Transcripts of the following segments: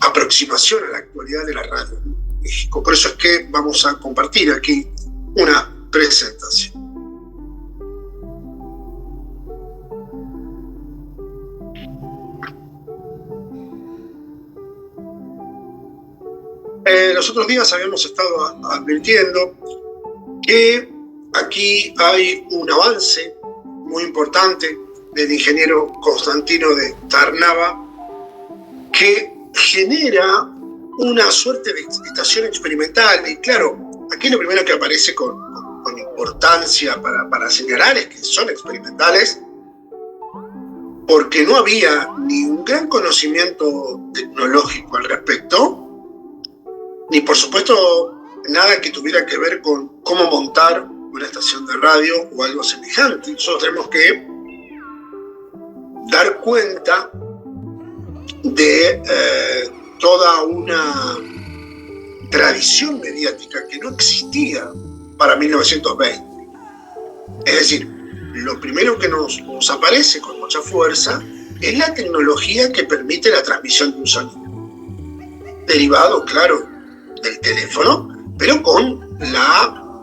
aproximación a la actualidad de la radio en México. Por eso es que vamos a compartir aquí una presentación. Los otros días habíamos estado advirtiendo que aquí hay un avance muy importante del ingeniero Constantino de Tarnava que genera una suerte de estación experimental. Y claro, aquí lo primero que aparece con importancia para señalar es que son experimentales porque no había ni un gran conocimiento tecnológico al respecto, ni por supuesto nada que tuviera que ver con cómo montar una estación de radio o algo semejante. Nosotros tenemos que dar cuenta de toda una tradición mediática que no existía para 1920. Es decir, lo primero que nos aparece con mucha fuerza es la tecnología que permite la transmisión de un sonido, derivado, claro, del teléfono, pero con la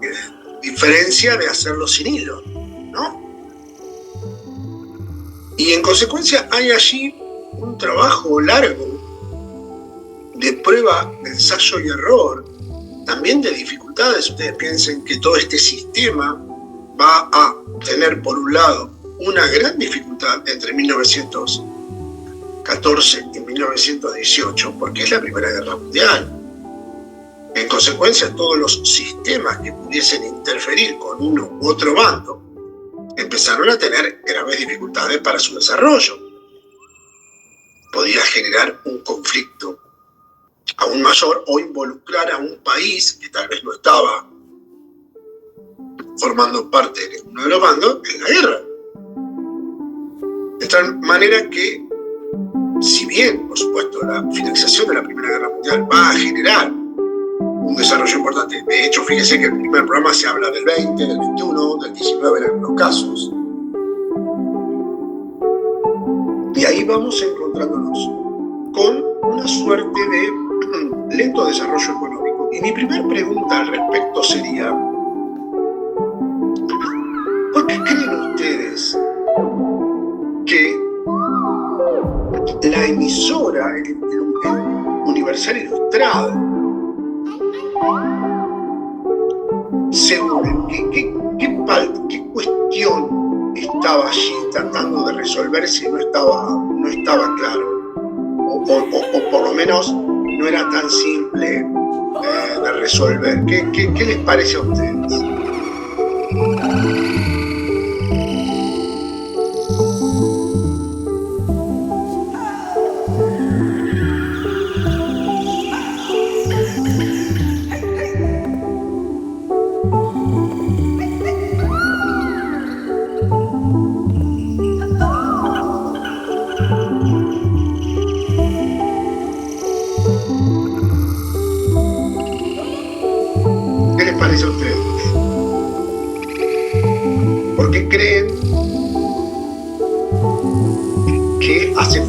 diferencia de hacerlo sin hilo, ¿no? Y en consecuencia hay allí un trabajo largo de prueba, ensayo y error, también de dificultades. Ustedes piensen que todo este sistema va a tener, por un lado, una gran dificultad entre 1914 y 1918, porque es la Primera Guerra Mundial. En consecuencia, todos los sistemas que pudiesen interferir con uno u otro bando empezaron a tener graves dificultades para su desarrollo. Podía generar un conflicto aún mayor o involucrar a un país que tal vez no estaba formando parte de uno de los bandos en la guerra. De tal manera que, si bien, por supuesto, la finalización de la Primera Guerra Mundial va a generar un desarrollo importante. De hecho, fíjese que en el primer programa se habla del 20, del 21, del 19 en algunos casos. Y ahí vamos encontrándonos con una suerte de lento desarrollo económico. Y mi primera pregunta al respecto sería, ¿por qué creen ustedes que la emisora, el Universal Ilustrado, según qué cuestión estaba allí tratando de resolver si no estaba claro? O por lo menos no era tan simple de resolver. ¿Qué les parece a ustedes?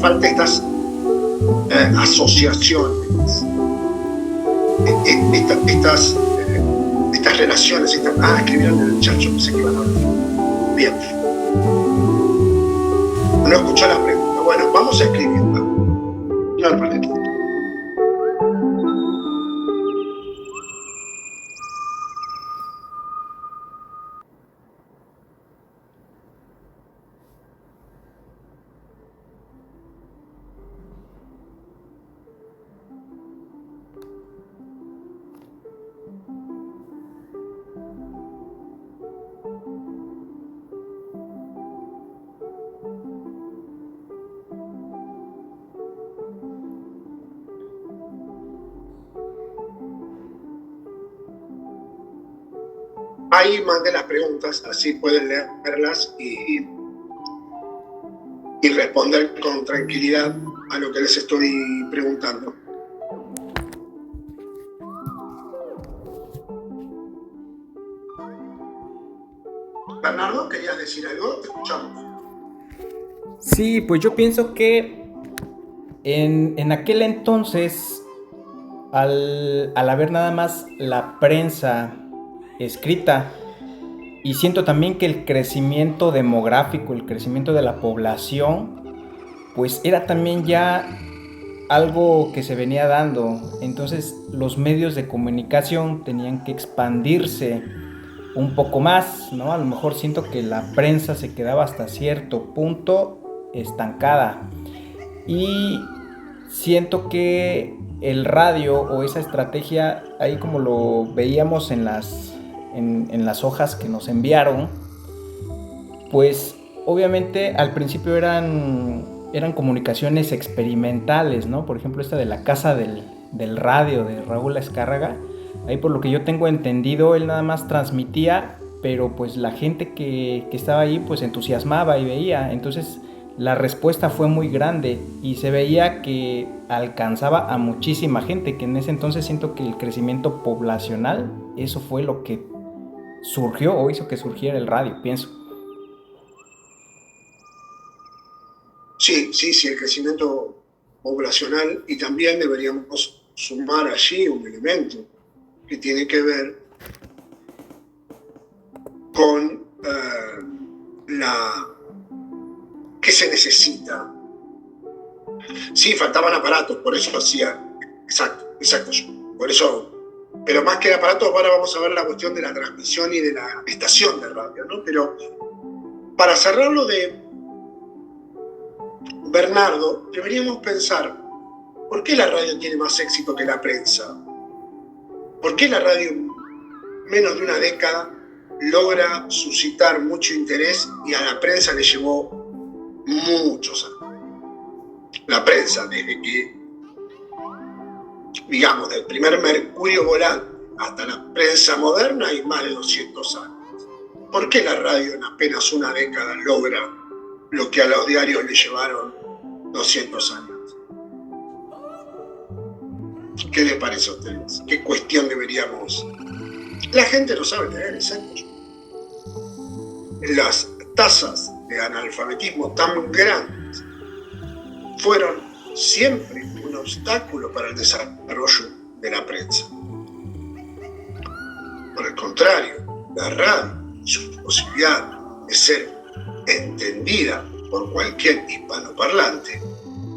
Falta estas asociaciones, estas relaciones. Escribieron en el chat, yo pensé que iban a hablar. Bien. No escuché la pregunta. Bueno, vamos a escribirla. No, para aquí. Ahí mandé las preguntas, así pueden leerlas y responder con tranquilidad a lo que les estoy preguntando. Bernardo, ¿querías decir algo? Te escuchamos. Sí, pues yo pienso que En aquel entonces, al haber nada más la prensa escrita, y siento también que el crecimiento demográfico, el crecimiento de la población, pues era también ya algo que se venía dando. Entonces los medios de comunicación tenían que expandirse un poco más, ¿no? A lo mejor siento que la prensa se quedaba hasta cierto punto estancada. Y siento que el radio o esa estrategia, ahí como lo veíamos en las hojas que nos enviaron, pues obviamente al principio eran comunicaciones experimentales, ¿no? Por ejemplo, esta de la casa del radio de Raúl Escárraga, ahí por lo que yo tengo entendido, él nada más transmitía, pero pues la gente que estaba ahí pues entusiasmaba y veía, entonces la respuesta fue muy grande y se veía que alcanzaba a muchísima gente, que en ese entonces siento que el crecimiento poblacional, eso fue lo que surgió o hizo que surgiera el radio, pienso. Sí, sí, sí, el crecimiento poblacional, y también deberíamos sumar allí un elemento que tiene que ver con la que se necesita. Sí, faltaban aparatos, por eso hacía, exacto, por eso, pero más que aparatos, ahora vamos a ver la cuestión de la transmisión y de la estación de radio, ¿no? Pero para cerrarlo de Bernardo, deberíamos pensar, ¿por qué la radio tiene más éxito que la prensa? ¿Por qué la radio en menos de una década logra suscitar mucho interés y a la prensa le llevó muchos años? La prensa, desde que, digamos, del primer Mercurio volante hasta la prensa moderna, hay más de 200 años. ¿Por qué la radio en apenas una década logra lo que a los diarios le llevaron 200 años? ¿Qué les parece a ustedes? ¿Qué cuestión deberíamos? La gente no sabe leer, exacto. Las tasas de analfabetismo tan grandes fueron siempre un obstáculo para el desarrollo de la prensa. Por el contrario, la radio y su posibilidad de ser entendida por cualquier hispanoparlante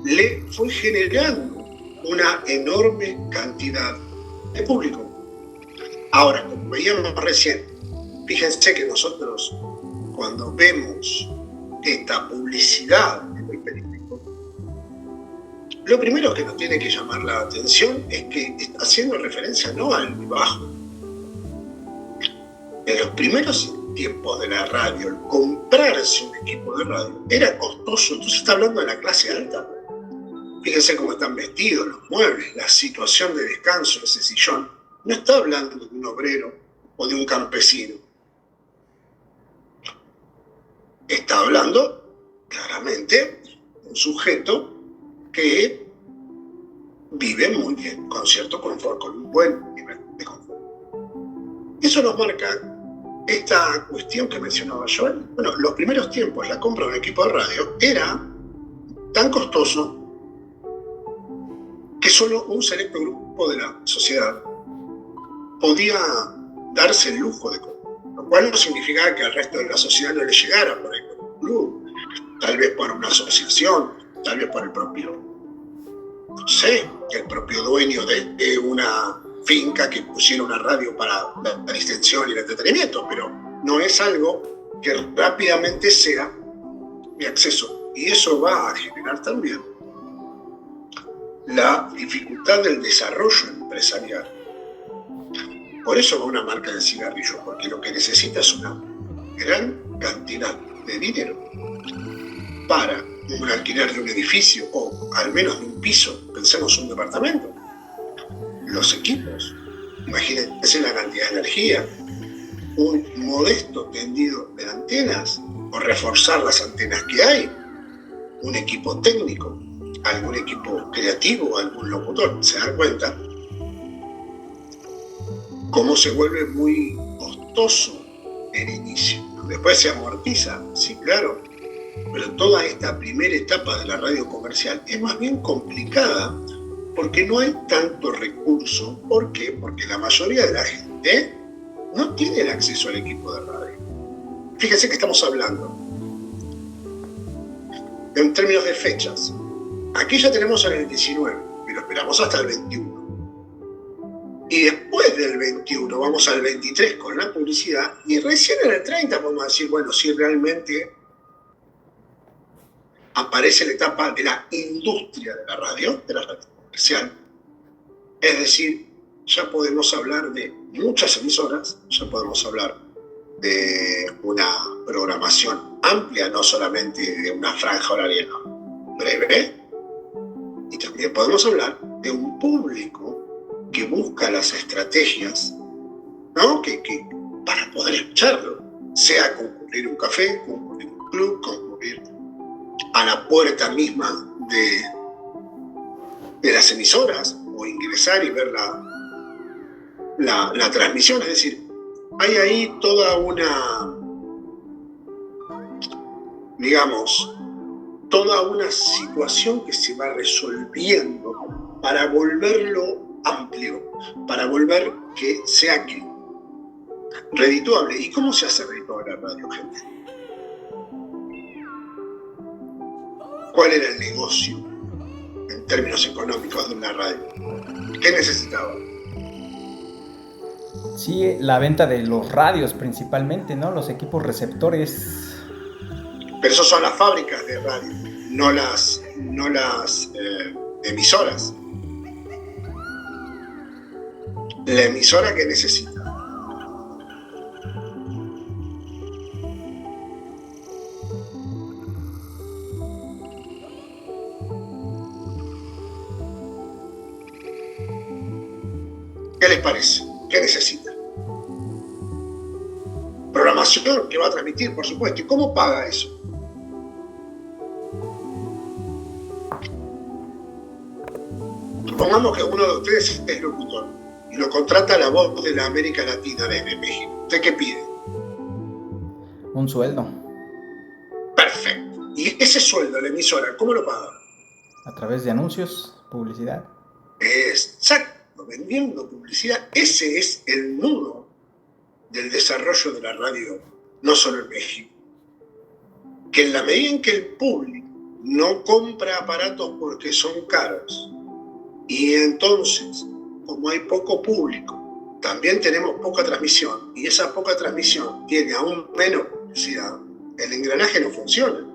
le fue generando una enorme cantidad de público. Ahora, como veíamos recién, fíjense que nosotros, cuando vemos esta publicidad en el periódico, lo primero que nos tiene que llamar la atención es que está haciendo referencia no al bajo. En los primeros tiempos de la radio, el comprarse un equipo de radio era costoso, entonces está hablando de la clase alta. Fíjense cómo están vestidos los muebles, la situación de descanso, ese sillón. No está hablando de un obrero o de un campesino. Está hablando claramente de un sujeto que vive muy bien, con cierto confort, con un buen nivel de confort. Eso nos marca esta cuestión que mencionaba Joel. Bueno, los primeros tiempos, la compra de un equipo de radio era tan costoso que solo un selecto grupo de la sociedad podía darse el lujo de comprar, lo cual no significaba que al resto de la sociedad no le llegara por ahí por un club, tal vez por una asociación, tal vez por el propio, no sé, el propio dueño de una finca que pusiera una radio para la distensión y el entretenimiento, pero no es algo que rápidamente sea de acceso, y eso va a generar también la dificultad del desarrollo empresarial. Por eso va una marca de cigarrillos, porque lo que necesita es una gran cantidad de dinero para un alquiler de un edificio o al menos de un piso, pensemos un departamento. Los equipos, imagínense la cantidad de energía, un modesto tendido de antenas o reforzar las antenas que hay, un equipo técnico, algún equipo creativo, algún locutor. ¿Se dan cuenta cómo se vuelve muy costoso el inicio? Después se amortiza, sí, claro, Pero toda esta primera etapa de la radio comercial es más bien complicada porque no hay tanto recurso. ¿Por qué? Porque la mayoría de la gente no tiene el acceso al equipo de radio. Fíjense que estamos hablando en términos de fechas. Aquí ya tenemos en el 19, pero esperamos hasta el 21. Y después del 21 vamos al 23 con la publicidad y recién en el 30 podemos decir, bueno, si realmente aparece la etapa de la industria de la radio comercial. Es decir, ya podemos hablar de muchas emisoras, ya podemos hablar de una programación amplia, no solamente de una franja horaria breve, y también podemos hablar de un público que busca las estrategias, ¿no? que para poder escucharlo, sea concurrir a un café, concurrir a un club, concurrir a la puerta misma de las emisoras o ingresar y ver la transmisión. Es decir, hay ahí toda una, digamos, toda una situación que se va resolviendo para volverlo amplio, para volver que sea redituable. ¿Y cómo se hace redituable la radio, gente? ¿Cuál era el negocio en términos económicos de una radio? ¿Qué necesitaba? Sí, la venta de los radios principalmente, ¿no? Los equipos receptores. Pero eso son las fábricas de radio, no las emisoras. La emisora que necesita. ¿Qué les parece? ¿Qué necesita? Programación que va a transmitir, por supuesto. ¿Y cómo paga eso? Supongamos que uno de ustedes es locutor y lo contrata La Voz de la América Latina desde México. ¿Usted qué pide? Un sueldo. Perfecto. ¿Y ese sueldo, la emisora, cómo lo paga? A través de anuncios, publicidad. Exacto, vendiendo publicidad. Ese es el nudo del desarrollo de la radio, no solo en México. Que en la medida en que el público no compra aparatos porque son caros, y entonces, como hay poco público, también tenemos poca transmisión, y esa poca transmisión tiene aún menos publicidad, el engranaje no funciona,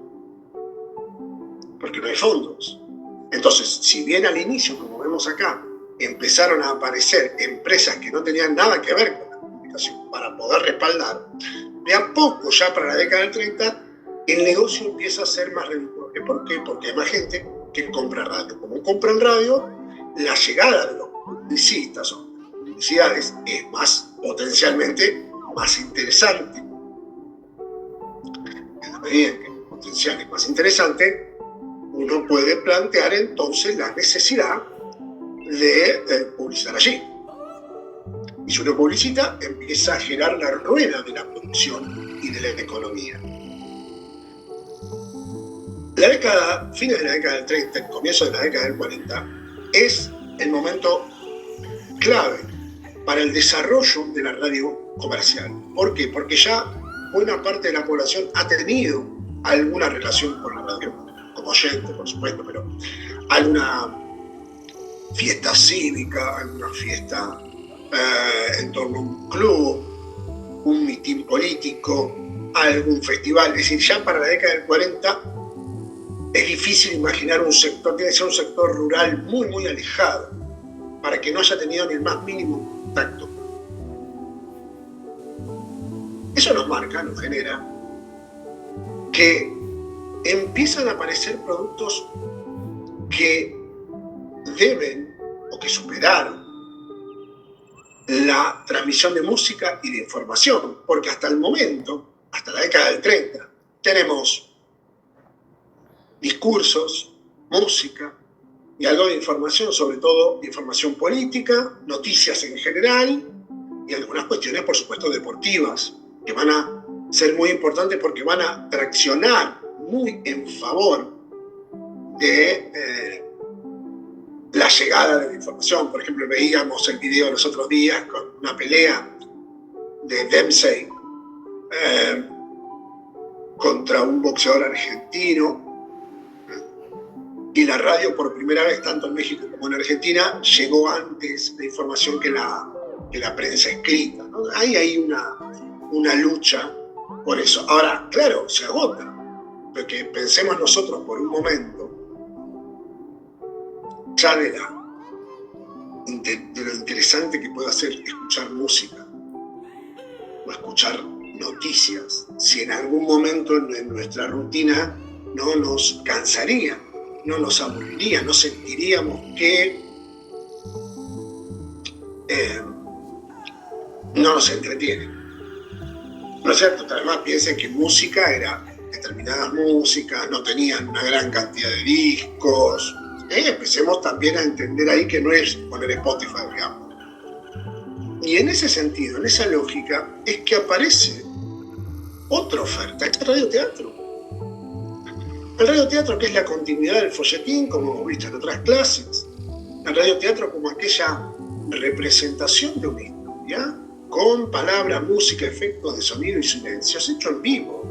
porque no hay fondos. Entonces, si bien al inicio, como vemos acá, empezaron a aparecer empresas que no tenían nada que ver con la comunicación para poder respaldar, de a poco, ya para la década del 30, el negocio empieza a ser más redituable. ¿Por qué? Porque hay más gente que compra radio. Como compran radio, la llegada de los publicistas o publicidades es potencialmente más interesante. En la medida en que el potencial es más interesante, uno puede plantear entonces la necesidad de publicitar allí. Y si uno publicita, empieza a girar la rueda de la producción y de la economía. Fines de la década del 30, el comienzo de la década del 40, es el momento clave para el desarrollo de la radio comercial. ¿Por qué? Porque ya buena parte de la población ha tenido alguna relación con la radio, como oyente, por supuesto, pero alguna fiesta cívica, alguna fiesta en torno a un club, un mitin político, algún festival. Es decir, ya para la década del 40 es difícil imaginar un sector, tiene que ser un sector rural muy, muy alejado, para que no haya tenido ni el más mínimo contacto. Eso nos marca, nos genera, que empiezan a aparecer productos que deben o que superaron la transmisión de música y de información, porque hasta el momento, hasta la década del 30, tenemos discursos, música y algo de información, sobre todo información política, noticias en general y algunas cuestiones, por supuesto, deportivas, que van a ser muy importantes porque van a traccionar muy en favor de la llegada de la información. Por ejemplo, veíamos el video los otros días con una pelea de Dempsey contra un boxeador argentino, y la radio por primera vez, tanto en México como en Argentina, llegó antes de información que la prensa escrita, ¿no? Ahí hay una lucha por eso. Ahora, claro, se agota, porque pensemos nosotros por un momento ya de lo interesante que puede ser escuchar música o escuchar noticias, si en algún momento en nuestra rutina no nos cansaría, no nos aburriría, no sentiríamos que no nos entretiene. ¿No es cierto? Además, piensen que música era determinadas músicas, no tenían una gran cantidad de discos. Empecemos también a entender ahí que no es poner Spotify, digamos. Y en ese sentido, en esa lógica, es que aparece otra oferta, el radioteatro. El radioteatro, que es la continuidad del folletín, como hemos visto en otras clases. El radioteatro como aquella representación de una historia con palabra, música, efectos de sonido y silencios, hecho en vivo.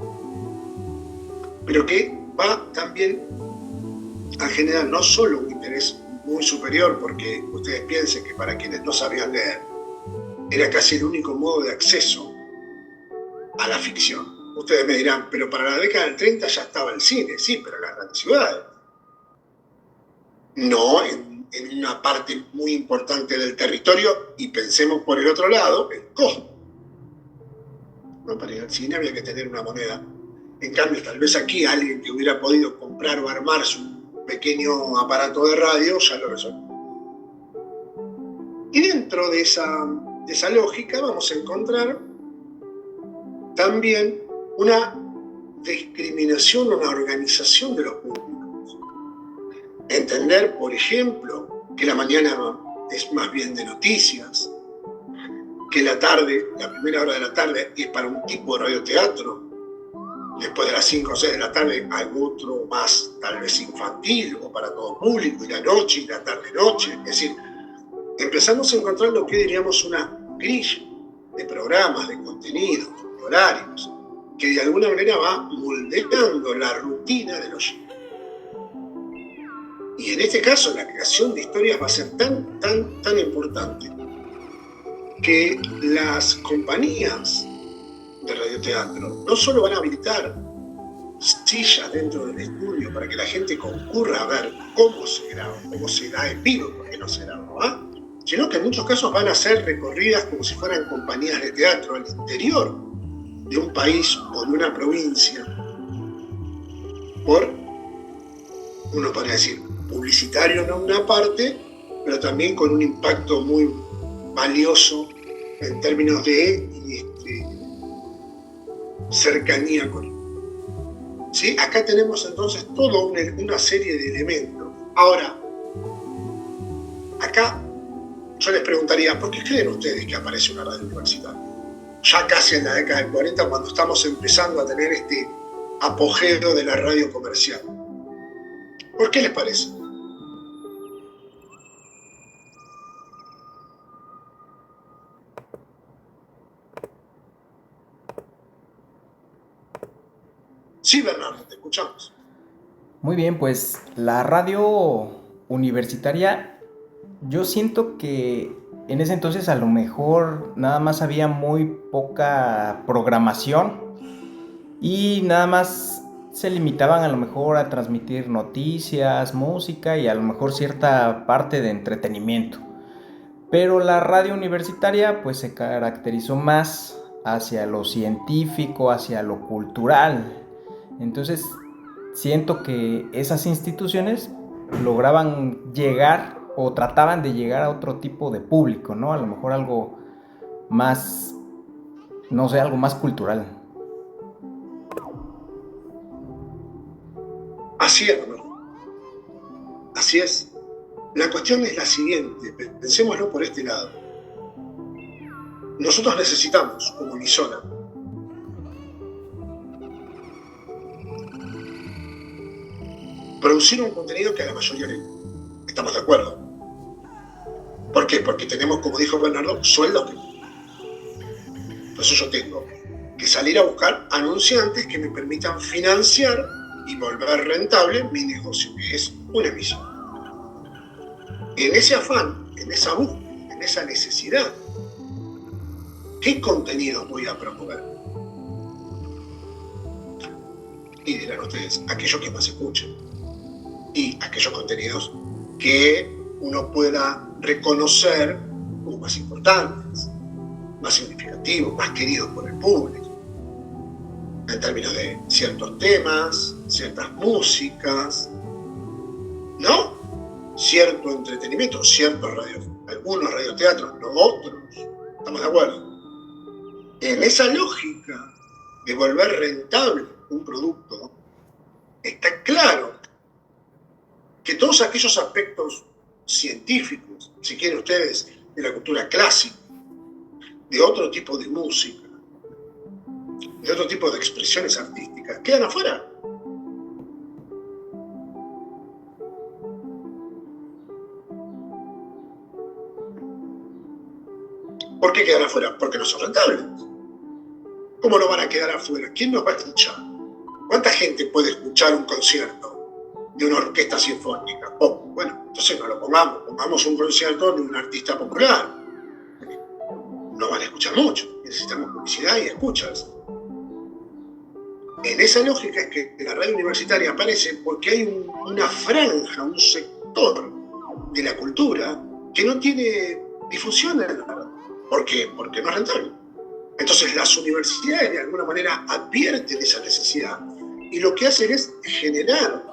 Pero que va también a generar no solo un interés muy superior, porque ustedes piensen que para quienes no sabían leer, era casi el único modo de acceso a la ficción. Ustedes me dirán, pero para la década del 30 ya estaba el cine, sí, pero en las grandes ciudades. No en una parte muy importante del territorio, y pensemos por el otro lado, el costo. No, para ir al cine había que tener una moneda. En cambio, tal vez aquí alguien que hubiera podido comprar o armar su pequeño aparato de radio ya lo resolvió. Y dentro de esa lógica vamos a encontrar también una discriminación, una organización de los públicos. Entender, por ejemplo, que la mañana es más bien de noticias, que la tarde, la primera hora de la tarde, es para un tipo de radioteatro. Después de las 5 o 6 de la tarde hay otro más, tal vez infantil o para todo público, y la noche y la tarde-noche. Es decir, empezamos a encontrar lo que diríamos una grilla de programas, de contenidos, de horarios, que de alguna manera va moldeando la rutina de los oyentes. Y en este caso la creación de historias va a ser tan importante que las compañías de radioteatro no solo van a habilitar sillas dentro del estudio para que la gente concurra a ver cómo se graba, cómo se da en vivo, porque no se graba, ¿va? Sino que en muchos casos van a ser recorridas como si fueran compañías de teatro al interior de un país o de una provincia, por, uno podría decir, publicitario en una parte, pero también con un impacto muy valioso en términos de cercanía con él. ¿Sí? Acá tenemos entonces toda una serie de elementos. Ahora, acá yo les preguntaría, ¿por qué creen ustedes que aparece una radio universitaria? Ya casi en la década del 40, cuando estamos empezando a tener este apogeo de la radio comercial. ¿Por qué les parece? Sí, Bernardo, te escuchamos. Muy bien, pues la radio universitaria, yo siento que en ese entonces a lo mejor nada más había muy poca programación y nada más se limitaban a lo mejor a transmitir noticias, música y a lo mejor cierta parte de entretenimiento. Pero la radio universitaria pues se caracterizó más hacia lo científico, hacia lo cultural. Entonces siento que esas instituciones lograban llegar o trataban de llegar a otro tipo de público, ¿no? A lo mejor algo más, no sé, algo más cultural. Así es, ¿no? Así es. La cuestión es la siguiente, pensémoslo por este lado. Nosotros necesitamos, como emisora, producir un contenido que a la mayoría le estamos de acuerdo. ¿Por qué? Porque tenemos, como dijo Bernardo, sueldos. Por eso yo tengo que salir a buscar anunciantes que me permitan financiar y volver rentable mi negocio, que es una emisión. En ese afán, en esa búsqueda, en esa necesidad, ¿qué contenidos voy a promover? Y dirán ustedes, aquellos que más escuchen y aquellos contenidos que uno pueda reconocer como más importantes, más significativos, más queridos por el público, en términos de ciertos temas, ciertas músicas, ¿no? Cierto entretenimiento, algunos radioteatros, no otros, ¿estamos de acuerdo? En esa lógica de volver rentable un producto, está claro que todos aquellos aspectos científicos, si quieren ustedes, de la cultura clásica, de otro tipo de música, de otro tipo de expresiones artísticas, quedan afuera. ¿Por qué quedan afuera? Porque no son rentables. ¿Cómo no van a quedar afuera? ¿Quién nos va a escuchar? ¿Cuánta gente puede escuchar un concierto de una orquesta sinfónica? Bueno, entonces no lo pongamos un concierto de un artista popular. No van a escuchar mucho, necesitamos publicidad y escuchas. En esa lógica es que la radio universitaria aparece porque hay una franja, un sector de la cultura que no tiene difusión en la radio. ¿Por qué? Porque no es rentable. Entonces las universidades de alguna manera advierten esa necesidad y lo que hacen es generar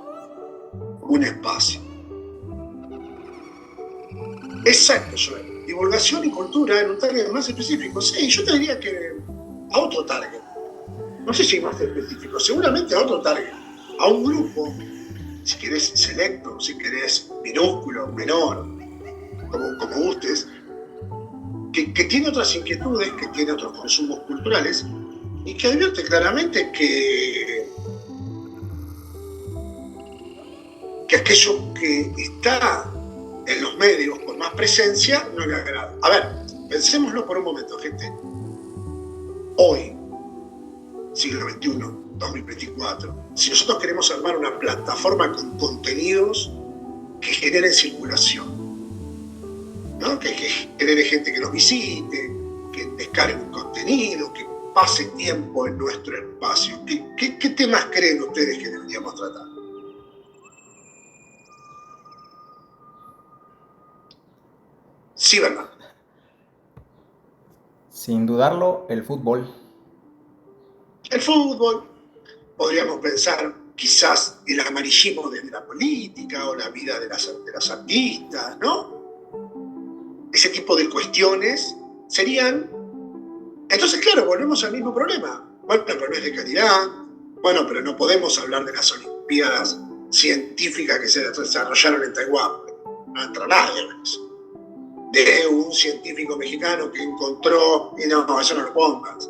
un espacio. Exacto, Joel. Divulgación y cultura en un target más específico. Sí, yo te diría que a otro target. No sé si más específico, seguramente a otro target. A un grupo, si querés selecto, si querés minúsculo, menor, como gustes, que tiene otras inquietudes, que tiene otros consumos culturales y que advierte claramente que aquello que está en los medios con más presencia no le agrada. A ver, pensémoslo por un momento, gente. Hoy, siglo XXI, 2024, si nosotros queremos armar una plataforma con contenidos que generen circulación, ¿no? Que genere gente que nos visite, que descargue un contenido, que pase tiempo en nuestro espacio. ¿Qué temas creen ustedes que deberíamos tratar? Sí, ¿verdad? Sin dudarlo, el fútbol. El fútbol, podríamos pensar quizás el amarillismo desde la política o la vida de las artistas, ¿no? Ese tipo de cuestiones serían... Entonces, claro, volvemos al mismo problema. Bueno, pero no es de calidad. Bueno, pero no podemos hablar de las olimpiadas científicas que se desarrollaron en Taiwán. No entra nadie en eso. De un científico mexicano que encontró... Y no, eso no lo pongas.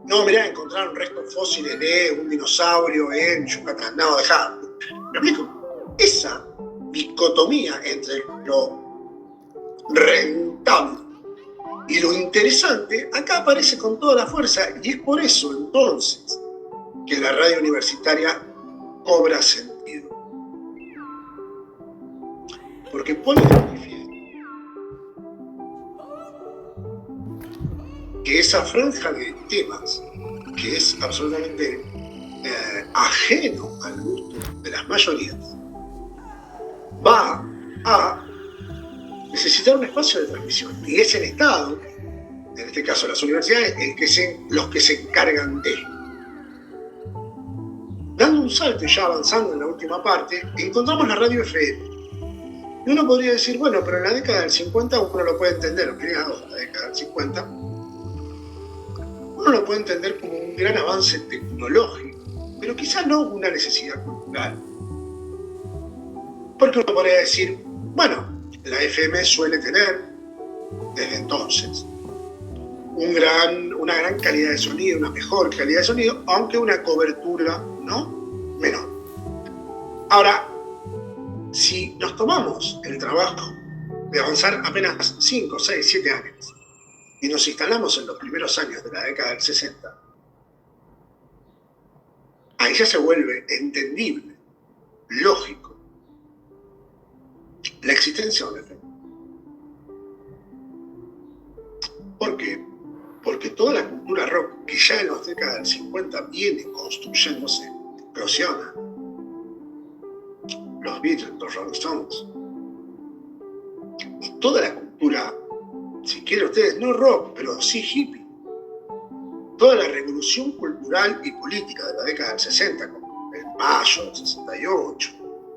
No, mirá, encontraron restos fósiles de un dinosaurio en Yucatán. No, dejá. ¿Me explico? Esa dicotomía entre lo rentable y lo interesante acá aparece con toda la fuerza y es por eso entonces que la radio universitaria cobra sentido, porque pone de manifiesto que esa franja de temas que es absolutamente ajeno al gusto de las mayorías va a necesitar un espacio de transmisión y es el Estado, en este caso las universidades, los que se encargan de. Dando un salto y ya avanzando en la última parte, encontramos la radio FM. Y uno podría decir, bueno, pero en la década del 50 uno lo puede entender, o mediados de la década del 50, uno lo puede entender como un gran avance tecnológico, pero quizás no una necesidad cultural. Porque uno podría decir, bueno, la FM suele tener, desde entonces, una gran calidad de sonido, una mejor calidad de sonido, aunque una cobertura, ¿no?, menor. Ahora, si nos tomamos el trabajo de avanzar apenas 5, 6, 7 años y nos instalamos en los primeros años de la década del 60, ahí ya se vuelve entendible, lógico, la existencia de un FM. ¿Por qué? Porque toda la cultura rock que ya en las décadas del 50 viene construyéndose, explosiona. Los Beatles, los Rolling Stones, y toda la cultura, si quieren ustedes, no rock, pero sí hippie, toda la revolución cultural y política de la década del 60, como el Mayo del 68,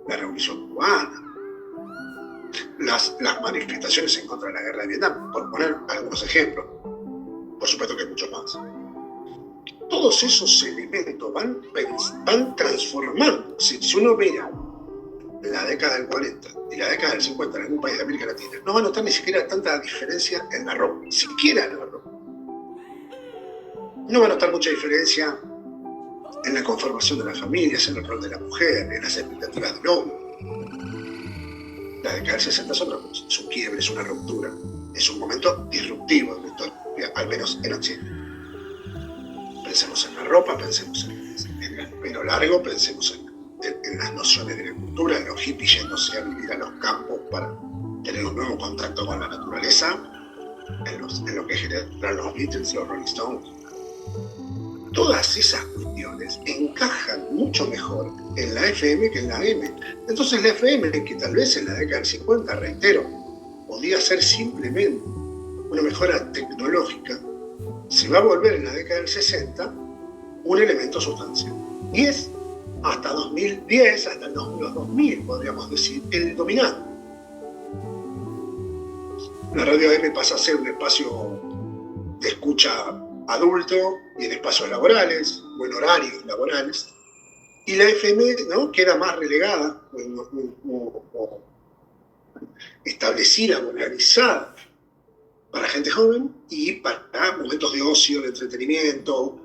la revolución cubana, las manifestaciones en contra de la guerra de Vietnam, por poner algunos ejemplos. Por supuesto que hay muchos más. Todos esos elementos van transformando. Si uno mira la década del 40 y la década del 50 en algún país de América Latina, no va a notar ni siquiera tanta diferencia en la ropa, siquiera en la ropa. No va a notar mucha diferencia en la conformación de las familias, en el rol de la mujer, en las expectativas del hombre. La década del 60 es otra cosa, es un quiebre, es una ruptura, es un momento disruptivo de la historia, al menos en Occidente. Pensemos en la ropa, pensemos en el pelo largo, pensemos en las nociones de la cultura, en los hippies yéndose a vivir a los campos para tener un nuevo contacto con la naturaleza, en lo que generaron los Beatles y los Rolling Stones. Todas esas cuestiones encajan mucho mejor en la FM que en la AM. Entonces la FM, que tal vez en la década del 50, reitero, podía ser simplemente una mejora tecnológica, se va a volver en la década del 60 un elemento sustancial. Y es hasta 2010, hasta los 2000, podríamos decir, el dominante. La radio AM pasa a ser un espacio de escucha adulto y en espacios laborales, o en horarios laborales, y la FM, ¿no?, queda más relegada o establecida o organizada para gente joven y para momentos de ocio, de entretenimiento,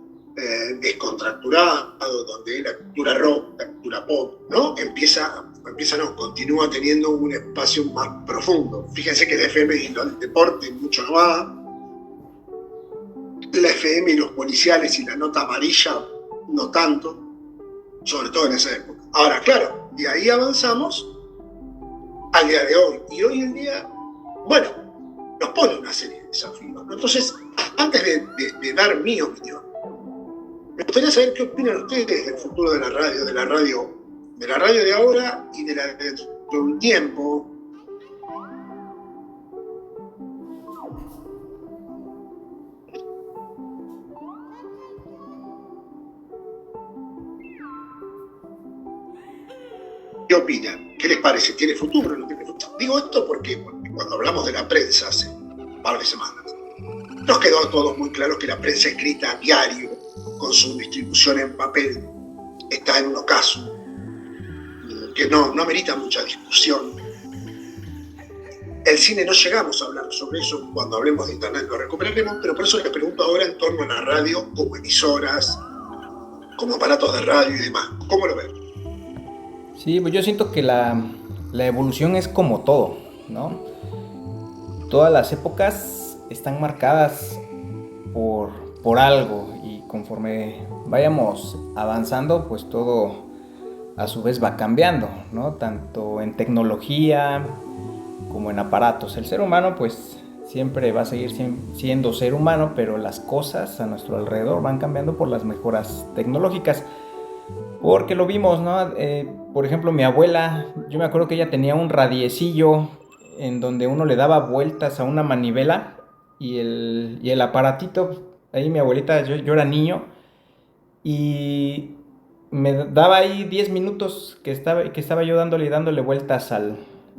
descontracturado, donde la cultura rock, la cultura pop, ¿no?, continúa teniendo un espacio más profundo. Fíjense que la FM y el deporte mucho no va. La FM y los policiales y la nota amarilla no tanto, sobre todo en esa época. Ahora, claro, de ahí avanzamos al día de hoy. Y hoy en día, bueno, nos pone una serie de desafíos, ¿no? Entonces, antes de dar mi opinión, me gustaría saber qué opinan ustedes del futuro de la radio de ahora y de la de un tiempo. ¿Qué opinan? ¿Qué les parece? ¿Tiene futuro o no tiene futuro? Digo esto porque cuando hablamos de la prensa hace un par de semanas, nos quedó a todos muy claro que la prensa escrita a diario, con su distribución en papel, está en un ocaso, que no amerita mucha discusión. El cine no llegamos a hablar sobre eso, cuando hablemos de internet lo recuperaremos, pero por eso les pregunto ahora en torno a la radio, como emisoras, como aparatos de radio y demás. ¿Cómo lo ven? Sí, pues yo siento que la evolución es como todo, ¿no? Todas las épocas están marcadas por algo y conforme vayamos avanzando, pues todo a su vez va cambiando, ¿no? Tanto en tecnología como en aparatos. El ser humano pues siempre va a seguir siendo ser humano, pero las cosas a nuestro alrededor van cambiando por las mejoras tecnológicas. Porque lo vimos, ¿no? Por ejemplo, mi abuela, yo me acuerdo que ella tenía un radiecillo en donde uno le daba vueltas a una manivela y el aparatito, ahí mi abuelita, yo era niño, y me daba ahí 10 minutos que estaba yo dándole vueltas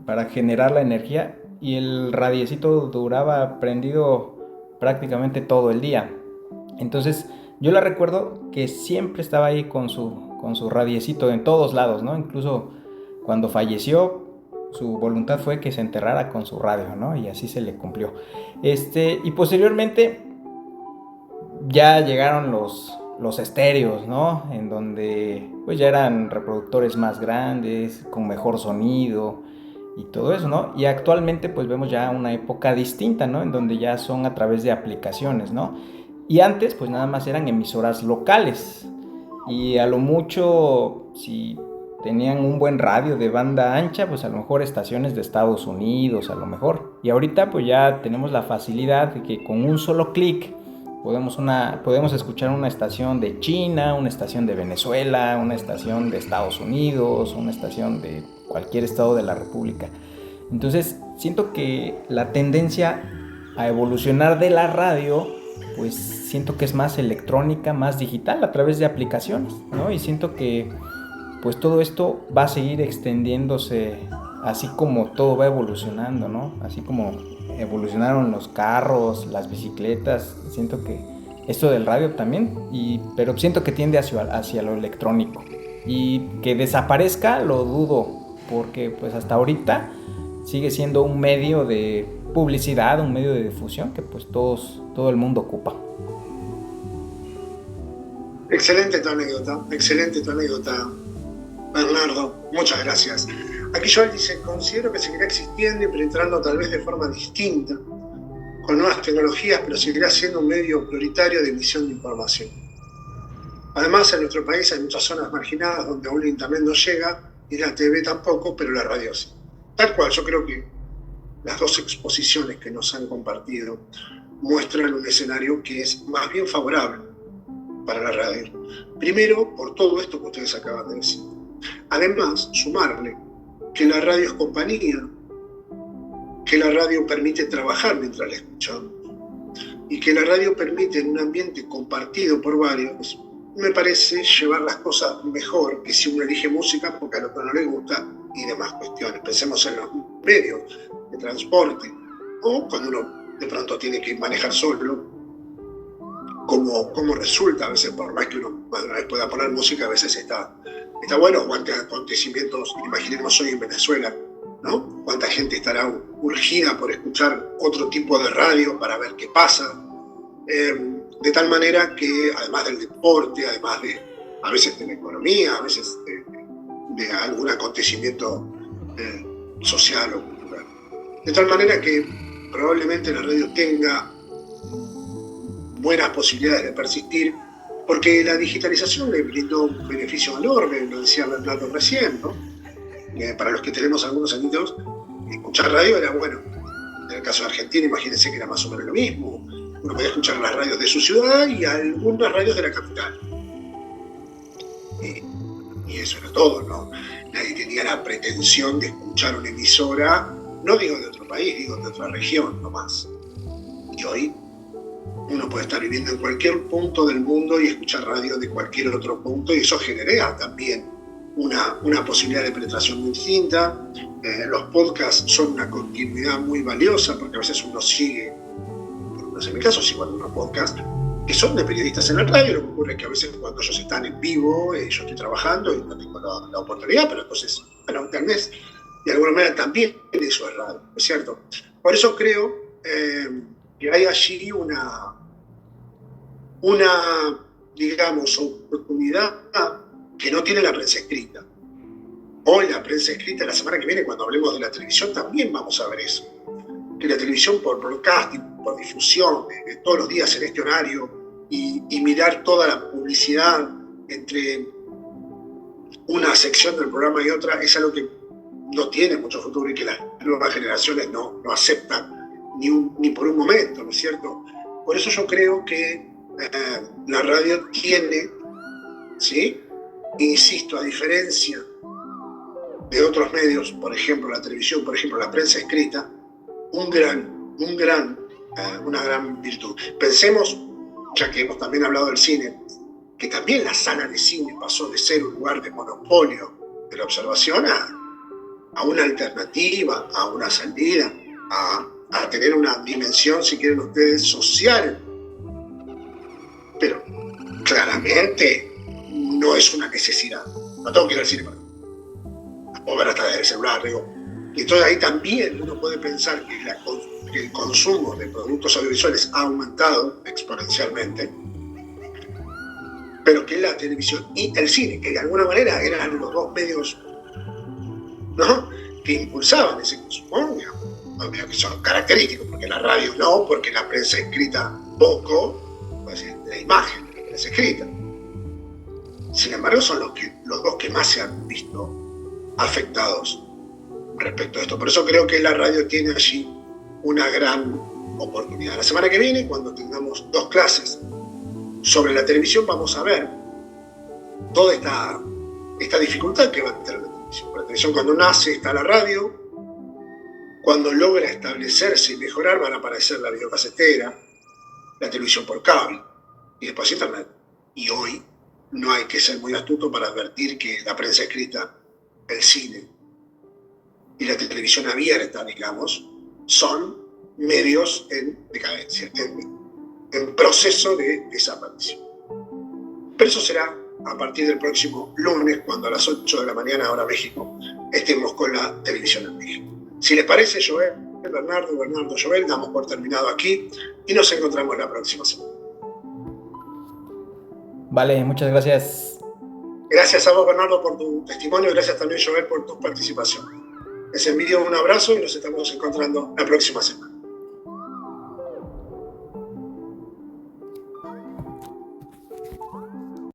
para generar la energía, y el radiecito duraba prendido prácticamente todo el día. Entonces yo la recuerdo que siempre estaba ahí con su radiecito en todos lados, ¿no? Incluso cuando falleció, su voluntad fue que se enterrara con su radio, ¿no? Y así se le cumplió. Y posteriormente ya llegaron los los estéreos, ¿no? En donde pues ya eran reproductores más grandes, con mejor sonido y todo eso, ¿no? Y actualmente pues vemos ya una época distinta, ¿no? En donde ya son a través de aplicaciones, ¿no? Y antes pues nada más eran emisoras locales y a lo mucho si tenían un buen radio de banda ancha, pues a lo mejor estaciones de Estados Unidos, a lo mejor. Y ahorita pues ya tenemos la facilidad de que con un solo clic podemos escuchar una estación de China, una estación de Venezuela, una estación de Estados Unidos, una estación de cualquier estado de la República. Entonces siento que la tendencia a evolucionar de la radio, pues siento que es más electrónica, más digital a través de aplicaciones, ¿no? Y siento que pues todo esto va a seguir extendiéndose así como todo va evolucionando, ¿no? Así como evolucionaron los carros, las bicicletas, siento que esto del radio también, pero siento que tiende hacia lo electrónico. Y que desaparezca lo dudo, porque pues hasta ahorita sigue siendo un medio de publicidad, un medio de difusión que pues todo el mundo ocupa. Excelente tu anécdota, Bernardo, muchas gracias. Aquí Joel dice, considero que seguirá existiendo y penetrando tal vez de forma distinta, con nuevas tecnologías, pero seguirá siendo un medio prioritario de emisión de información. Además, en nuestro país hay muchas zonas marginadas donde aún el internet no llega, y la TV tampoco, pero la radio sí. Tal cual, yo creo que las dos exposiciones que nos han compartido muestran un escenario que es más bien favorable para la radio. Primero, por todo esto que ustedes acaban de decir. Además, sumarle que la radio es compañía, que la radio permite trabajar mientras la escuchamos y que la radio permite en un ambiente compartido por varios, me parece llevar las cosas mejor que si uno elige música porque al otro no le gusta y demás cuestiones. Pensemos en los medios de transporte o cuando uno de pronto tiene que manejar solo, como resulta a veces, por más que uno pueda poner música, a veces está bueno. ¿Cuántos acontecimientos imaginemos hoy en Venezuela, ¿no? ¿Cuánta gente estará urgida por escuchar otro tipo de radio para ver qué pasa? De tal manera que, además del deporte, además de, a veces de la economía, a veces de algún acontecimiento social o cultural. De tal manera que probablemente la radio tenga buenas posibilidades de persistir, porque la digitalización le brindó un beneficio enorme, lo decía Bernardo recién, ¿no? Para los que tenemos algunos añitos, escuchar radio era bueno. En el caso de Argentina, imagínense que era más o menos lo mismo. Uno podía escuchar las radios de su ciudad y algunas radios de la capital. Y eso era todo, ¿no? Nadie tenía la pretensión de escuchar una emisora, no digo de otro país, digo de otra región nomás. Y hoy uno puede estar viviendo en cualquier punto del mundo y escuchar radio de cualquier otro punto, y eso genera también una posibilidad de penetración muy distinta. Los podcasts son una continuidad muy valiosa porque a veces uno sigue, por lo menos en mi caso sigo algunos podcasts que son de periodistas en la radio. Lo que ocurre es que a veces cuando ellos están en vivo, yo estoy trabajando y no tengo la oportunidad, pero entonces, bueno, tal vez de alguna manera también eso es radio, ¿es cierto? Por eso creo que hay allí una digamos, oportunidad que no tiene la prensa escrita. Hoy la prensa escrita, la semana que viene, cuando hablemos de la televisión, también vamos a ver eso. Que la televisión por broadcasting, por difusión, de todos los días en este horario, y mirar toda la publicidad entre una sección del programa y otra, es algo que no tiene mucho futuro y que las nuevas generaciones no aceptan ni por un momento, ¿no es cierto? Por eso yo creo que la radio tiene, ¿sí? Insisto, a diferencia de otros medios, por ejemplo la televisión, por ejemplo la prensa escrita, una gran virtud. Pensemos, ya que hemos también hablado del cine, que también la sala de cine pasó de ser un lugar de monopolio de la observación a una alternativa, a una salida, a tener una dimensión, si quieren ustedes, social. Pero claramente no es una necesidad. No tengo que ir al cine o ver hasta el celular, digo. Y entonces ahí también uno puede pensar que el consumo de productos audiovisuales ha aumentado exponencialmente. pero que la televisión y el cine, que de alguna manera eran los dos medios, ¿no?, que impulsaban ese consumo, que son característicos, porque la radio no, porque la prensa escrita poco, pues, la imagen de la prensa escrita. Sin embargo, son los dos que más se han visto afectados respecto a esto. Por eso creo que la radio tiene allí una gran oportunidad. La semana que viene, cuando tengamos 2 clases sobre la televisión, vamos a ver toda esta dificultad que va a tener la televisión. La televisión, cuando nace, está la radio. Cuando logra establecerse y mejorar, van a aparecer la videocasetera, la televisión por cable y después internet. Y hoy no hay que ser muy astuto para advertir que la prensa escrita, el cine y la televisión abierta, digamos, son medios en decadencia, en proceso de desaparición. Pero eso será a partir del próximo lunes, cuando a las 8 de la mañana, hora México, estemos con la televisión en México. Si les parece, Joel, Bernardo, Joel, damos por terminado aquí y nos encontramos la próxima semana. Vale, muchas gracias. Gracias a vos, Bernardo, por tu testimonio y gracias también, Joel, por tu participación. Les envío un abrazo y nos estamos encontrando la próxima semana.